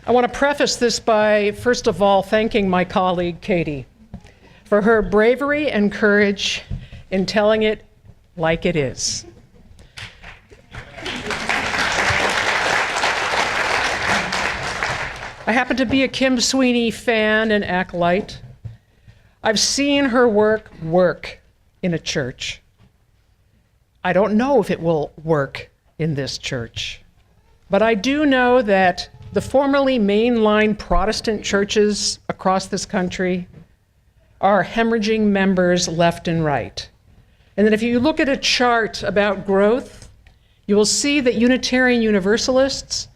I want to preface this by, first of all, thanking my colleague, Katie, for her bravery and courage in telling it like it is. I happen to be a Kim Sweeney fan and acolyte. I've seen her work in a church. I don't know if it will work in this church, but I do know that the formerly mainline Protestant churches across this country are hemorrhaging members left and right. And that if you look at a chart about growth, you will see that Unitarian Universalists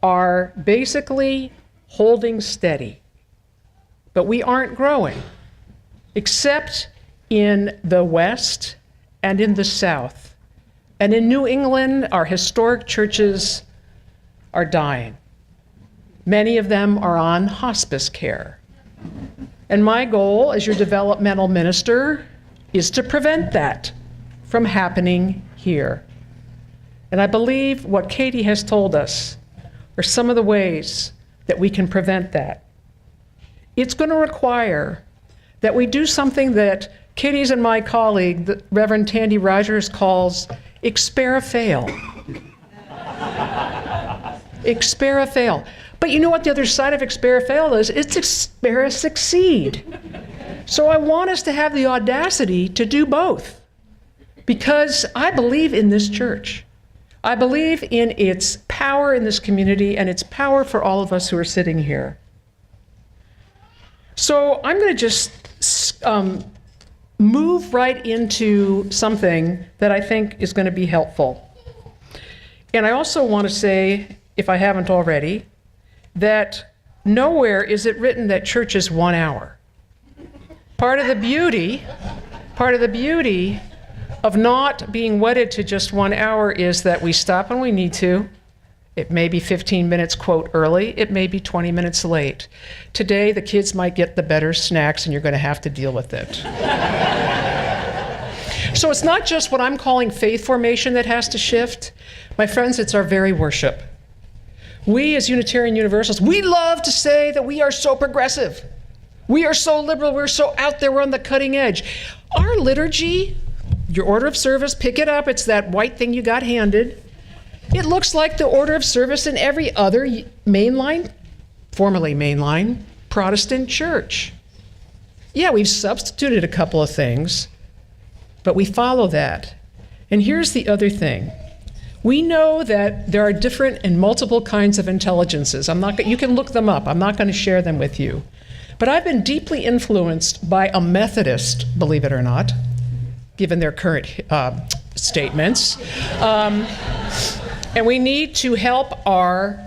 are basically holding steady. But we aren't growing, except in the West and in the South. And in New England, our historic churches are dying. Many of them are on hospice care. And my goal as your developmental minister is to prevent that from happening here. And I believe what Katie has told us are some of the ways that we can prevent that. It's going to require that we do something that Katie's and my colleague, the Reverend Tandy Rogers, calls expera-fail. Expera-fail. But you know what the other side of expera-fail is? It's expera-succeed. So I want us to have the audacity to do both, because I believe in this church. I believe in its power in this community and its power for all of us who are sitting here. So I'm going to just move right into something that I think is going to be helpful. And I also want to say, if I haven't already, that nowhere is it written that church is 1 hour. Part of the beauty of not being wedded to just 1 hour is that we stop when we need to. It may be 15 minutes, quote, early. It may be 20 minutes late. Today, the kids might get the better snacks, and you're going to have to deal with it. So it's not just what I'm calling faith formation that has to shift. My friends, it's our very worship. We as Unitarian Universalists, we love to say that we are so progressive. We are so liberal, we're so out there, we're on the cutting edge. Our liturgy, your order of service, pick it up, it's that white thing you got handed. It looks like the order of service in every other mainline, formerly mainline, Protestant church. Yeah, we've substituted a couple of things, but we follow that. And here's the other thing. We know that there are different and multiple kinds of intelligences. You can look them up. I'm not going to share them with you. But I've been deeply influenced by a Methodist, believe it or not, given their current statements. And we need to help our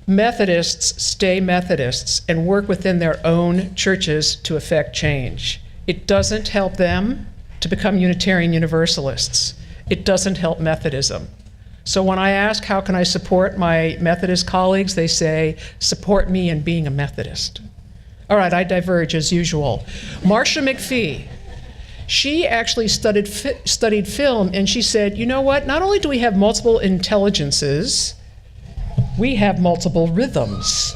Methodists stay Methodists and work within their own churches to effect change. It doesn't help them to become Unitarian Universalists. It doesn't help Methodism. So when I ask, how can I support my Methodist colleagues, they say, support me in being a Methodist. All right, I diverge as usual. Marcia McPhee, she actually studied film, and she said, you know what, not only do we have multiple intelligences, we have multiple rhythms.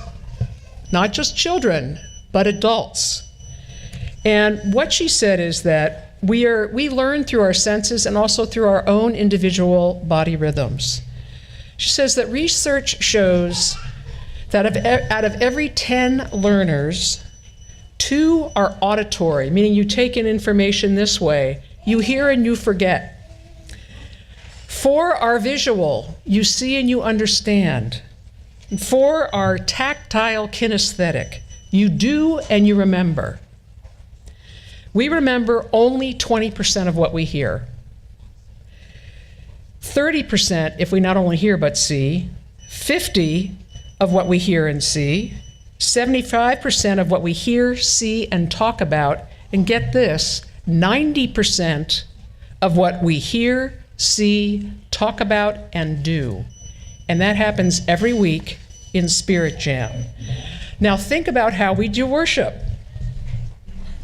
Not just children, but adults. And what she said is that we learn through our senses and also through our own individual body rhythms. She says that research shows that out of every 10 learners, 2 are auditory, meaning you take in information this way, you hear and you forget. 4 are visual, you see and you understand. And 4 are tactile kinesthetic, you do and you remember. We remember only 20% of what we hear. 30% if we not only hear but see. 50% of what we hear and see. 75% of what we hear, see, and talk about. And get this, 90% of what we hear, see, talk about, and do. And that happens every week in Spirit Jam. Now think about how we do worship.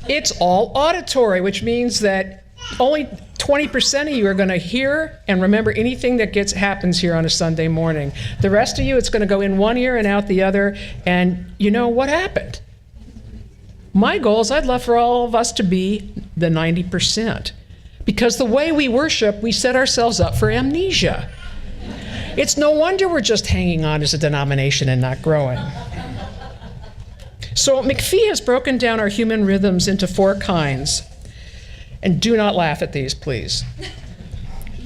It's all auditory, which means that only 20% of you are going to hear and remember anything that happens here on a Sunday morning. The rest of you, it's going to go in one ear and out the other, and you know what happened? My goal is I'd love for all of us to be the 90%. Because the way we worship, we set ourselves up for amnesia. It's no wonder we're just hanging on as a denomination and not growing. So McPhee has broken down our human rhythms into 4 kinds. And do not laugh at these, please.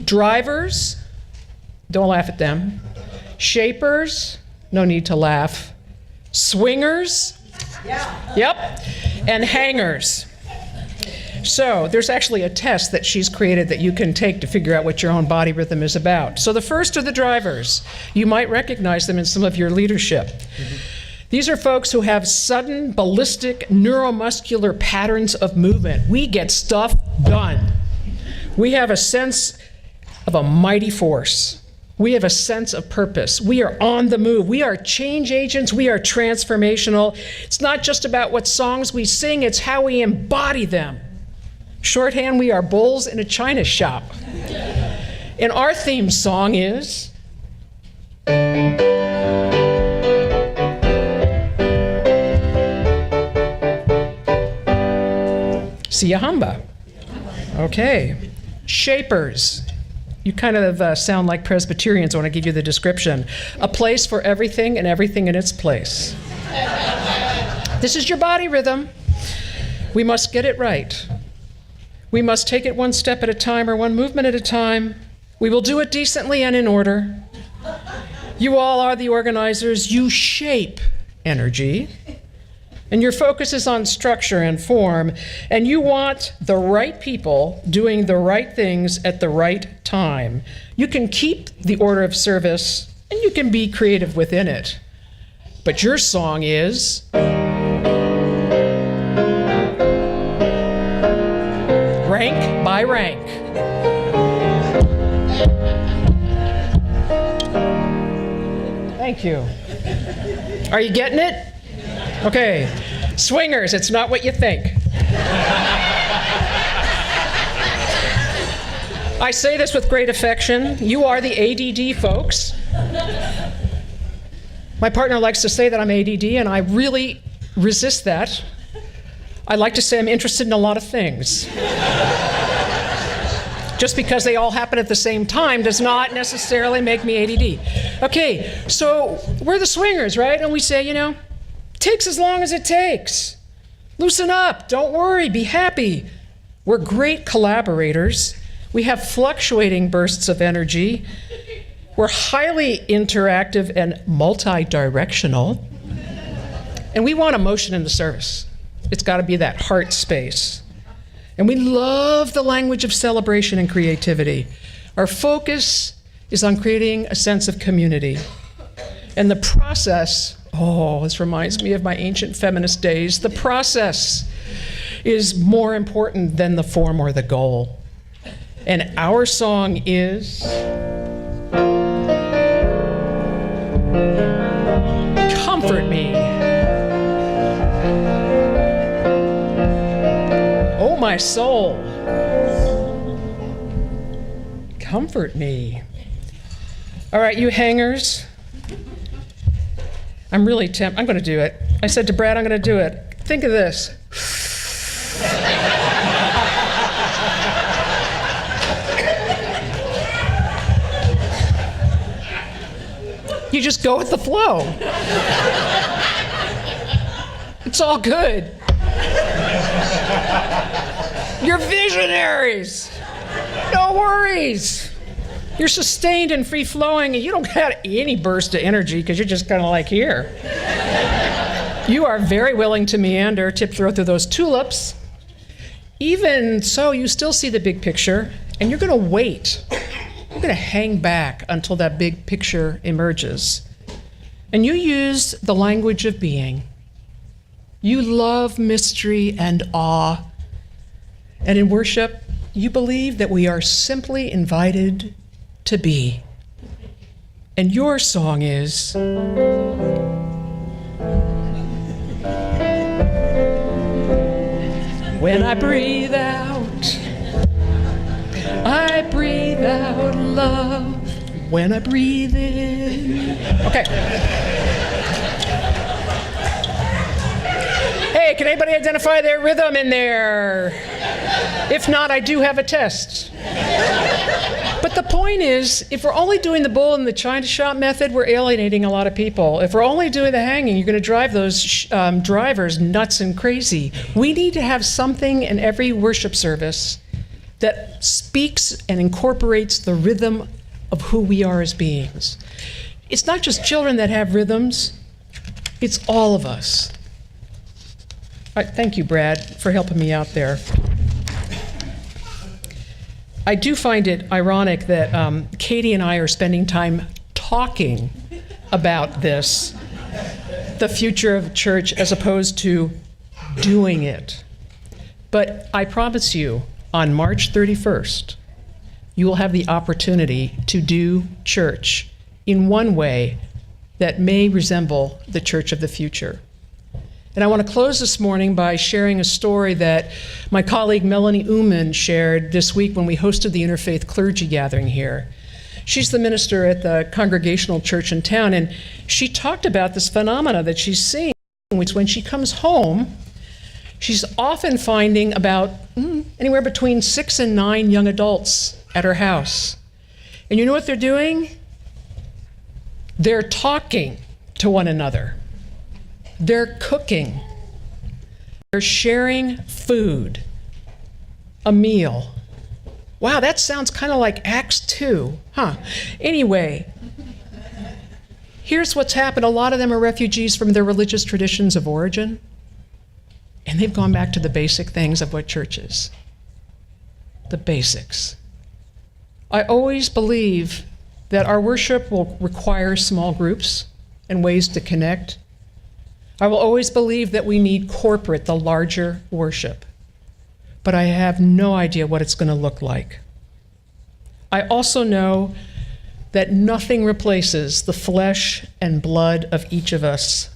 Drivers, don't laugh at them. Shapers, no need to laugh. Swingers, yep, and hangers. So there's actually a test that she's created that you can take to figure out what your own body rhythm is about. So the first are the drivers. You might recognize them in some of your leadership. Mm-hmm. These are folks who have sudden, ballistic, neuromuscular patterns of movement. We get stuff done. We have a sense of a mighty force. We have a sense of purpose. We are on the move. We are change agents. We are transformational. It's not just about what songs we sing, it's how we embody them. Shorthand, we are bulls in a china shop. And our theme song is... Siyahamba. Okay. Shapers. You kind of sound like Presbyterians when I give you the description. A place for everything and everything in its place. This is your body rhythm. We must get it right. We must take it one step at a time or one movement at a time. We will do it decently and in order. You all are the organizers. You shape energy. And your focus is on structure and form, and you want the right people doing the right things at the right time. You can keep the order of service, and you can be creative within it. But your song is... rank by rank. Thank you. Are you getting it? Okay, swingers, it's not what you think. I say this with great affection. You are the ADD folks. My partner likes to say that I'm ADD, and I really resist that. I like to say I'm interested in a lot of things. Just because they all happen at the same time does not necessarily make me ADD. Okay, so we're the swingers, right? And we say, you know, takes as long as it takes. Loosen up, don't worry, be happy. We're great collaborators. We have fluctuating bursts of energy. We're highly interactive and multi-directional. And we want emotion in the service. It's got to be that heart space. And we love the language of celebration and creativity. Our focus is on creating a sense of community. And the process, oh, this reminds me of my ancient feminist days. The process is more important than the form or the goal. And our song is... Comfort me. Oh, my soul. Comfort me. All right, you hangers. I'm really tempted. I'm going to do it. I said to Brad, I'm going to do it. Think of this. You just go with the flow. It's all good. You're visionaries. No worries. You're sustained and free-flowing, and you don't have any burst of energy because you're just kind of like here. You are very willing to meander, tiptoe through those tulips. Even so, you still see the big picture, and you're going to wait. You're going to hang back until that big picture emerges. And you use the language of being. You love mystery and awe. And in worship, you believe that we are simply invited to be. And your song is... When I breathe out, out love when I breathe in. Okay. Hey, can anybody identify their rhythm in there? If not, I do have a test. But the point is, if we're only doing the bull in the china shop method, we're alienating a lot of people. If we're only doing the hanging, you're going to drive those drivers nuts and crazy. We need to have something in every worship service that speaks and incorporates the rhythm of who we are as beings. It's not just children that have rhythms, it's all of us. All right, thank you, Brad, for helping me out there. I do find it ironic that Katie and I are spending time talking about this, the future of the church, as opposed to doing it. But I promise you, on March 31st, you will have the opportunity to do church in one way that may resemble the church of the future. And I want to close this morning by sharing a story that my colleague Melanie Uman shared this week when we hosted the Interfaith Clergy Gathering here. She's the minister at the Congregational Church in town, and she talked about this phenomena that she's seeing, which when she comes home, she's often finding about anywhere between 6 and 9 young adults at her house. And you know what they're doing? They're talking to one another. They're cooking. They're sharing food, a meal. Wow, that sounds kind of like Acts 2, huh? Anyway, here's what's happened. A lot of them are refugees from their religious traditions of origin, and they've gone back to the basic things of what church is. The basics. I always believe that our worship will require small groups and ways to connect. I will always believe that we need corporate, the larger worship, but I have no idea what it's going to look like. I also know that nothing replaces the flesh and blood of each of us,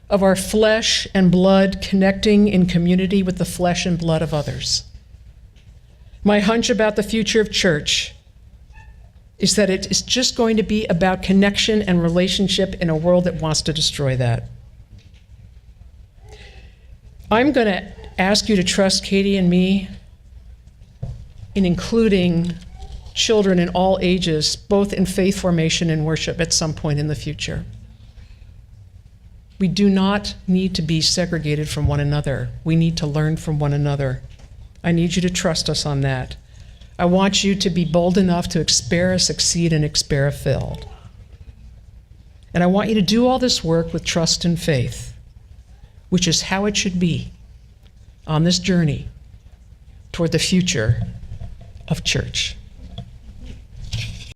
of our flesh and blood connecting in community with the flesh and blood of others. My hunch about the future of church is that it is just going to be about connection and relationship in a world that wants to destroy that. I'm going to ask you to trust Katie and me in including children in all ages, both in faith formation and worship at some point in the future. We do not need to be segregated from one another. We need to learn from one another. I need you to trust us on that. I want you to be bold enough to expera, succeed, and expera filled. And I want you to do all this work with trust and faith, which is how it should be on this journey toward the future of church.